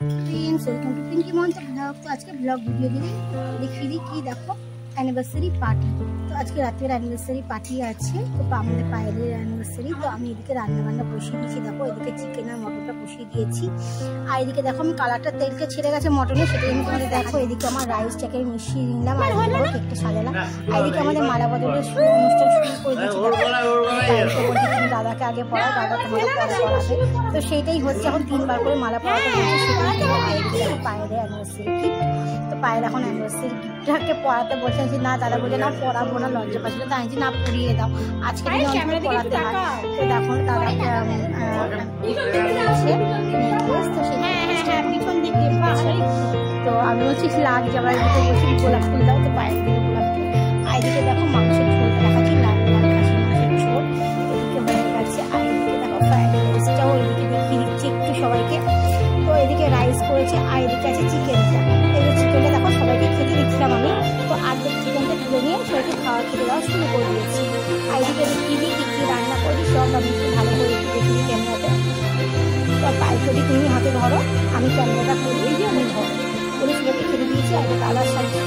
Friends welcome to Pinky Mohan blog. तो आज के ब्लॉग वीडियो দিয়ে দেখিয়ে দিই কি দেখো অ্যানিভার্সারি পার্টি। তো আজকে রাতের অ্যানিভার্সারি পার্টি আছে, তো আমাদের পায়েলের অ্যানিভার্সারি। তো আমি এদিকে রান্না বসিয়ে দিয়েছি, দেখো এদিকে চিকেন আর মটনটা বসিয়ে দিয়েছি। আর এদিকে দেখো আমি কালারটা তেলকে ছেড়ে গেছে মটনে, সেটাই আমি তোমাদের দেখো। এদিকে আমার রাইসটাকে মিশিয়ে নিলাম আর কেকটা সাজালাম। আর এদিকে আমাদের মালা বদলের অনুষ্ঠান শুরু করে দিয়েছি। দাদাকে আগে পড়াও, দাদা তোমাকে পরে পড়াবে। তো সেইটাই হচ্ছে, এখন 3 বার করে মালা পড়াতে হচ্ছে, সেটাই পায়েলের অ্যানিভার্সারি গিফট। তো পায়েল এখন অ্যানিভার্সারি গিফটটাকে পড়াতে বসে আছি। না দাদা বলে না পড়াবো না, লজ্জা পাচ্ছিল, তাই যে না পড়িয়ে দাও, আজকে পড়াতে হয়। তো দেখো দাদাকে তো আমি বলছি লাগ যাবার দিকে বলছি গোলাপ ফুল দাও, তো পায়ের দিকে গোলাপ ফুল। আর এদিকে দেখো মাংসের ঝোল দেখাচ্ছি, লাল লাল খাসির মাংসের ঝোল এদিকে হয়ে গেছে। আর এদিকে দেখো ফ্রাইড রাইসটাও এদিকে দেখিয়ে দিচ্ছি একটু সবাইকে। তো এদিকে রাইস করেছে, আর এদিকে আছে চিকেনটা। এই যে চিকেনটা দেখো সবাইকে খেতে দিচ্ছিলাম আমি, তো আর্ধেক চিকেনটা তুলে নিয়ে সবাইকে খেতে দেওয়া শুরু করে দিয়েছি। আর এদিকে দেখিয়ে দিই কী রান্না করি সব আমি একটু ভালো করে একটু দেখিয়ে দিই ক্যামেরাতে। তো পায়ে যদি তুমি হাতে ধরো, আমি ক্যামেরাটা করি, আমি ধরো করে সবাইকে খেতে দিয়েছি। আর দাদার সাথে